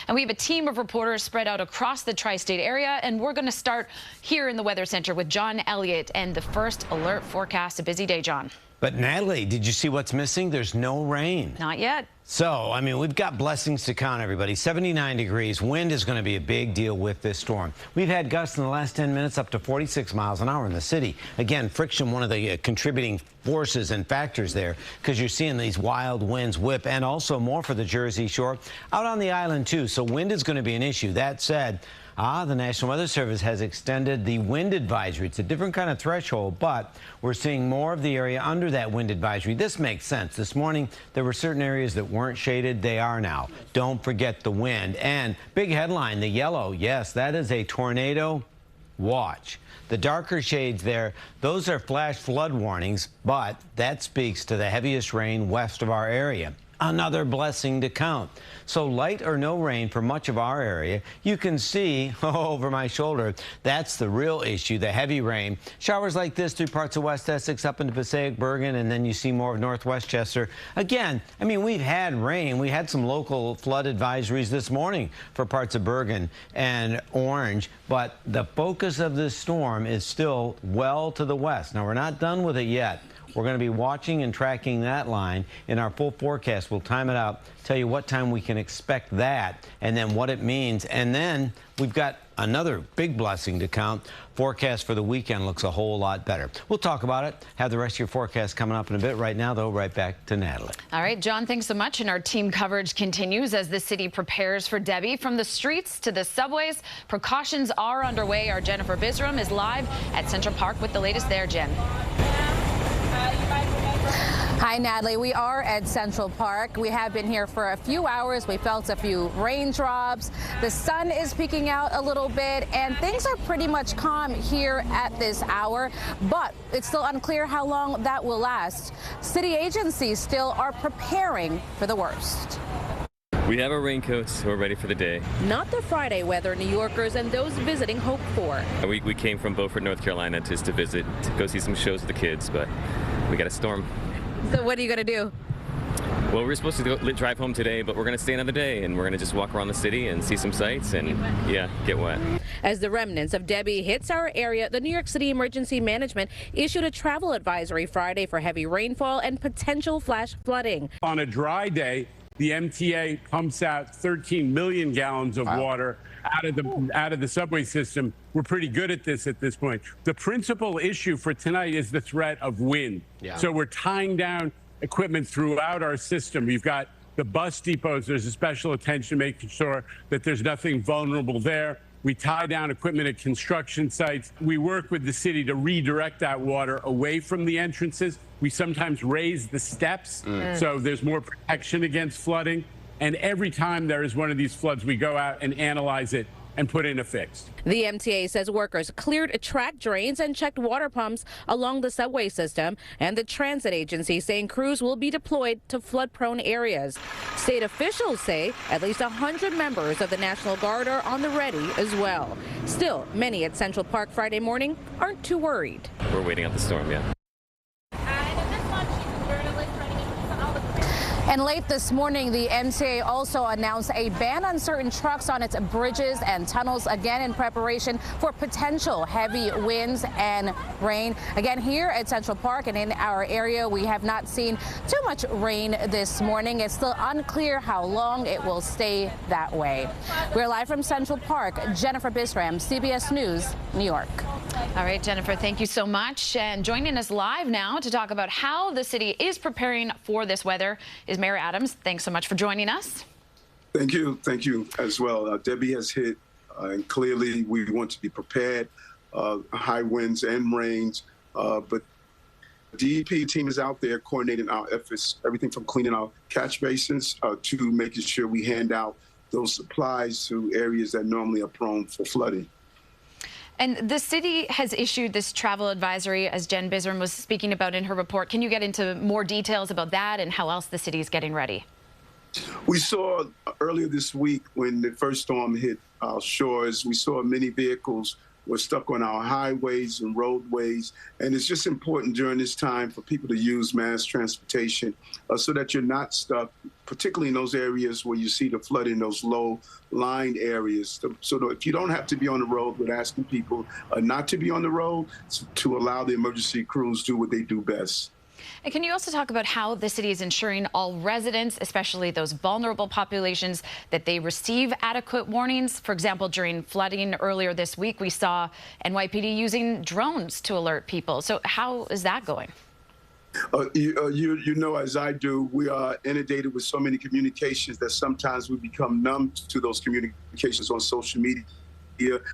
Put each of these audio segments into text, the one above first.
And we have a team of reporters spread out across the tri-state area, and we're going to start here in the Weather Center with John Elliott and the first alert forecast. A busy day, John. But Natalie, did you see what's missing? There's no rain. Not yet. So, I mean, we've got blessings to count, everybody. 79 degrees. Wind is going to be a big deal with this storm. We've had gusts in the last 10 minutes up to 46 miles an hour in the city. Again, friction, one of the contributing forces and factors there, because you're seeing these wild winds whip, and also more for the Jersey Shore. Out on the island, too, so wind is going to be an issue. That said, the National Weather Service has extended the wind advisory. It's a different kind of threshold, but we're seeing more of the area under that wind advisory. This makes sense. This morning, there were certain areas that weren't shaded. They are now. Don't forget the wind. And big headline, the yellow. Yes, that is a tornado watch. The darker shades there, those are flash flood warnings, but that speaks to the heaviest rain west of our area. Another blessing to count. So light or no rain for much of our area. You can see over my shoulder, that's the real issue, the heavy rain. Showers like this through parts of West Essex up into Passaic, Bergen, and then you see more of North Westchester. Again, I mean, we've had rain. We had some local flood advisories this morning for parts of Bergen and Orange, but the focus of this storm is still well to the west. Now, we're not done with it yet. We're going to be watching and tracking that line in our full forecast. We'll time it out, tell you what time we can expect that, and then what it means. And then we've got another big blessing to count. Forecast for the weekend looks a whole lot better. We'll talk about it. Have the rest of your forecast coming up in a bit. Right now, though, right back to Natalie. All right, John, thanks so much. And our team coverage continues as the city prepares for Debby. From the streets to the subways, precautions are underway. Our Jennifer Bisram is live at Central Park with the latest there, Jen. Hi, Natalie. We are at Central Park. We have been here for a few hours. We felt a few raindrops. The sun is peeking out a little bit, and things are pretty much calm here at this hour, but it's still unclear how long that will last. City agencies still are preparing for the worst. We have our raincoats. We're ready for the day. Not the Friday weather New Yorkers and those visiting hope for. We came from Beaufort, North Carolina just to visit, to go see some shows with the kids, but we got a storm. So what are you going to do? Well, we're supposed to drive home today, but we're going to stay another day, and we're going to just walk around the city and see some sights and, yeah, get wet. As the remnants of Debby hits our area, the New York City Emergency Management issued a travel advisory Friday for heavy rainfall and potential flash flooding. On a dry day, the MTA pumps out 13 million gallons of water out of the subway system. We're pretty good at this point. The principal issue for tonight is the threat of wind. So we're tying down equipment throughout our system. We've got the bus depots. There's a special attention making sure that there's nothing vulnerable there. We tie down equipment at construction sites. We work with the city to redirect that water away from the entrances. We sometimes raise the steps so there's more protection against flooding. And every time there is one of these floods, we go out and analyze it and put in a fix. The MTA says workers cleared track drains and checked water pumps along the subway system, and the transit agency saying crews will be deployed to flood-prone areas. State officials say at least 100 members of the National Guard are on the ready as well. Still, many at Central Park Friday morning aren't too worried. We're waiting out the storm, yeah. And late this morning, the MTA also announced a ban on certain trucks on its bridges and tunnels, again in preparation for potential heavy winds and rain. Again, here at Central Park and in our area, we have not seen too much rain this morning. It's still unclear how long it will stay that way. We're live from Central Park. Jennifer Bisram, CBS News, New York. All right, Jennifer, thank you so much. And joining us live now to talk about how the city is preparing for this weather is Mayor Adams. Thanks so much for joining us. Thank you as well. Debby has hit, and clearly we want to be prepared. High winds and rains, but the DEP team is out there coordinating our efforts, everything from cleaning our catch basins to making sure we hand out those supplies to areas that normally are prone for flooding. And the city has issued this travel advisory, as Jen Bisram was speaking about in her report. Can you get into more details about that and how else the city is getting ready? We saw earlier this week when the first storm hit our shores, we saw many vehicles We're stuck on our highways and roadways. And it's just important during this time for people to use mass transportation so that you're not stuck, particularly in those areas where you see the flooding, those low-lying areas. So if you don't have to be on the road, we're asking people not to be on the road, to allow the emergency crews do what they do best. And can you also talk about how the city is ensuring all residents, especially those vulnerable populations, that they receive adequate warnings? For example, during flooding earlier this week, we saw NYPD using drones to alert people. So how is that going? You know, as I do, we are inundated with so many communications that sometimes we become numb to those communications on social media.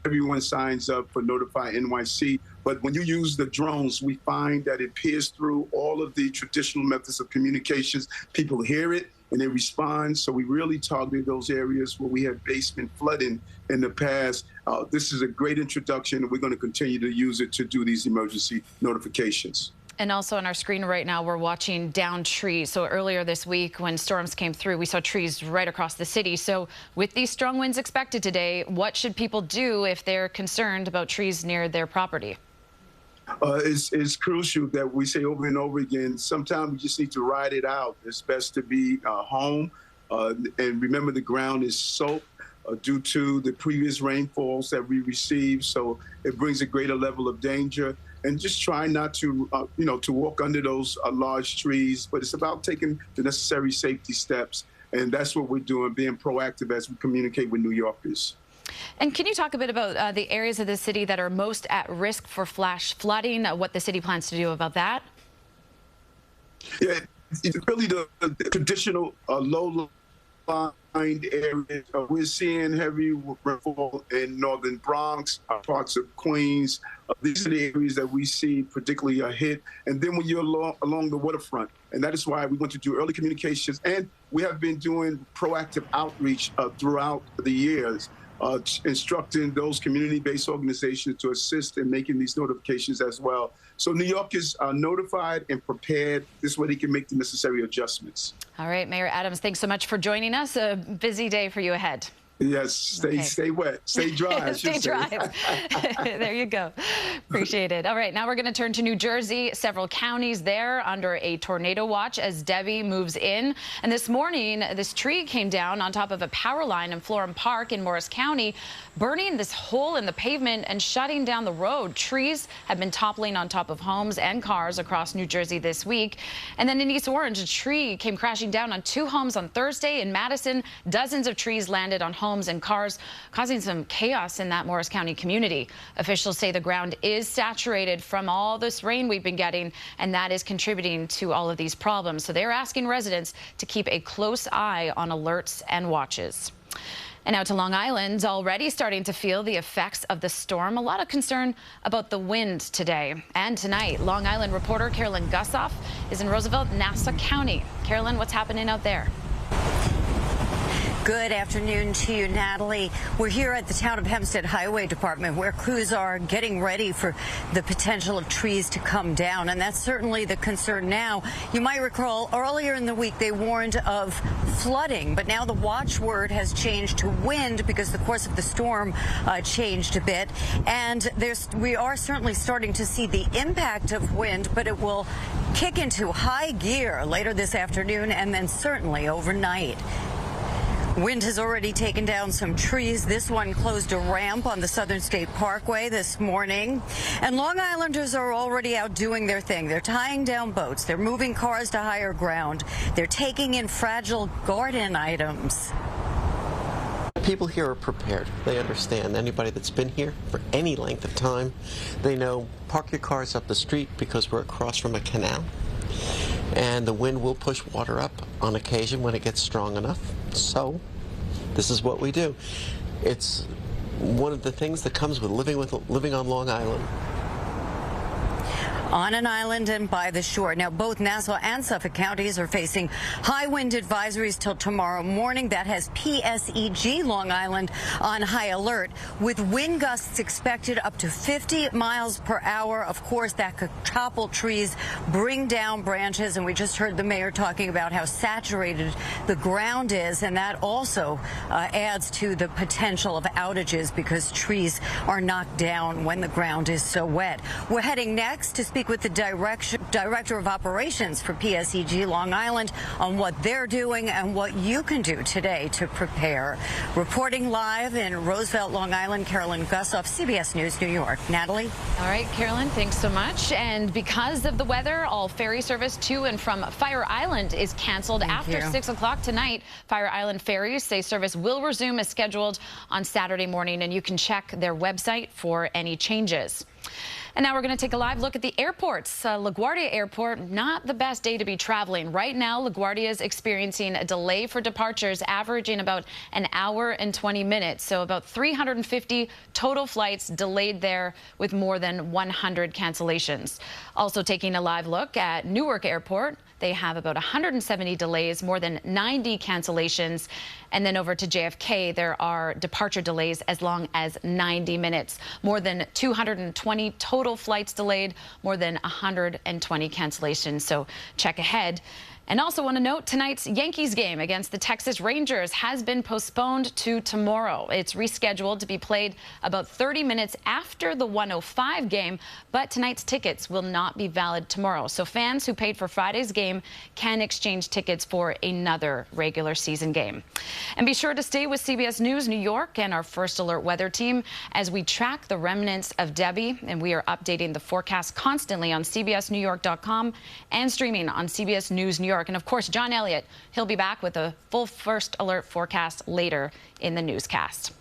Everyone signs up for Notify NYC, but when you use the drones, we find that it peers through all of the traditional methods of communications. People hear it and they respond. So we really targeted those areas where we had basement flooding in the past. This is a great introduction, and we're going to continue to use it to do these emergency notifications. And also on our screen right now, we're watching downed trees. So earlier this week, when storms came through, we saw trees right across the city. So with these strong winds expected today, what should people do if they're concerned about trees near their property? It's crucial that we say over and over again, sometimes we just need to ride it out. It's best to be home. And remember, the ground is soaked due to the previous rainfalls that we received. So it brings a greater level of danger. And just try not to, to walk under those large trees. But it's about taking the necessary safety steps. And that's what we're doing, being proactive as we communicate with New Yorkers. And can you talk a bit about the areas of the city that are most at risk for flash flooding, what the city plans to do about that? Yeah, it's really the traditional low-lying areas. We're seeing heavy rainfall in northern Bronx, parts of Queens. These are the areas that we see particularly a hit. And then when you're along the waterfront, and that is why we want to do early communications. And we have been doing proactive outreach throughout the years, instructing those community-based organizations to assist in making these notifications as well. So New York is notified and prepared. This way they can make the necessary adjustments. All right, Mayor Adams, thanks so much for joining us. A busy day for you ahead. Yes, stay wet, stay dry. Stay dry. There you go. Appreciate it. All right, now we're going to turn to New Jersey. Several counties there under a tornado watch as Debby moves in. And this morning, this tree came down on top of a power line in Florham Park in Morris County, burning this hole in the pavement and shutting down the road. Trees have been toppling on top of homes and cars across New Jersey this week. And then in East Orange, a tree came crashing down on 2 homes on Thursday. In Madison, dozens of trees landed on homes and cars, causing some chaos in that Morris County community. Officials say the ground is saturated from all this rain we've been getting, and that is contributing to all of these problems. So they're asking residents to keep a close eye on alerts and watches. And now to Long Island, already starting to feel the effects of the storm. A lot of concern about the wind today and tonight. Long Island reporter Carolyn Gussoff is in Roosevelt, Nassau County. Carolyn, what's happening out there? Good afternoon to you, Natalie. We're here at the Town of Hempstead Highway Department where crews are getting ready for the potential of trees to come down. And that's certainly the concern now. You might recall earlier in the week they warned of flooding, but now the watchword has changed to wind because the course of the storm changed a bit. And we are certainly starting to see the impact of wind, but it will kick into high gear later this afternoon and then certainly overnight. Wind has already taken down some trees. This one closed a ramp on the Southern State Parkway this morning. And Long Islanders are already out doing their thing. They're tying down boats. They're moving cars to higher ground. They're taking in fragile garden items. People here are prepared. They understand. Anybody that's been here for any length of time, they know park your cars up the street because we're across from a canal. And the wind will push water up on occasion when it gets strong enough. So this is what we do. It's one of the things that comes with living on Long Island. on an island and by the shore. Now, both Nassau and Suffolk counties are facing high wind advisories till tomorrow morning. That has PSEG Long Island on high alert, with wind gusts expected up to 50 miles per hour. Of course, that could topple trees, bring down branches, and we just heard the mayor talking about how saturated the ground is, and that also adds to the potential of outages because trees are knocked down when the ground is so wet. We're heading next to speak with the director of operations for PSEG Long Island on what they're doing and what you can do today to prepare. Reporting live in Roosevelt, Long Island, Carolyn Gussoff, CBS News New York. Natalie? All right, Carolyn, thanks so much. And because of the weather, all ferry service to and from Fire Island is canceled after 6 o'clock tonight. Fire Island ferries say service will resume as scheduled on Saturday morning, and you can check their website for any changes. And now we're going to take a live look at the airports. LaGuardia Airport, not the best day to be traveling. Right now, LaGuardia is experiencing a delay for departures, averaging about an hour and 20 minutes. So about 350 total flights delayed there, with more than 100 cancellations. Also taking a live look at Newark Airport. They have about 170 delays, more than 90 cancellations. And then over to JFK, there are departure delays as long as 90 minutes. More than 220 total flights delayed, more than 120 cancellations. So check ahead. And also want to note, tonight's Yankees game against the Texas Rangers has been postponed to tomorrow. It's rescheduled to be played about 30 minutes after the 1:05 game, but tonight's tickets will not be valid tomorrow. So fans who paid for Friday's game can exchange tickets for another regular season game. And be sure to stay with CBS News New York and our First Alert weather team as we track the remnants of Debby, and we are updating the forecast constantly on CBSNewYork.com and streaming on CBS News New York. And of course, John Elliott, he'll be back with a full First Alert forecast later in the newscast.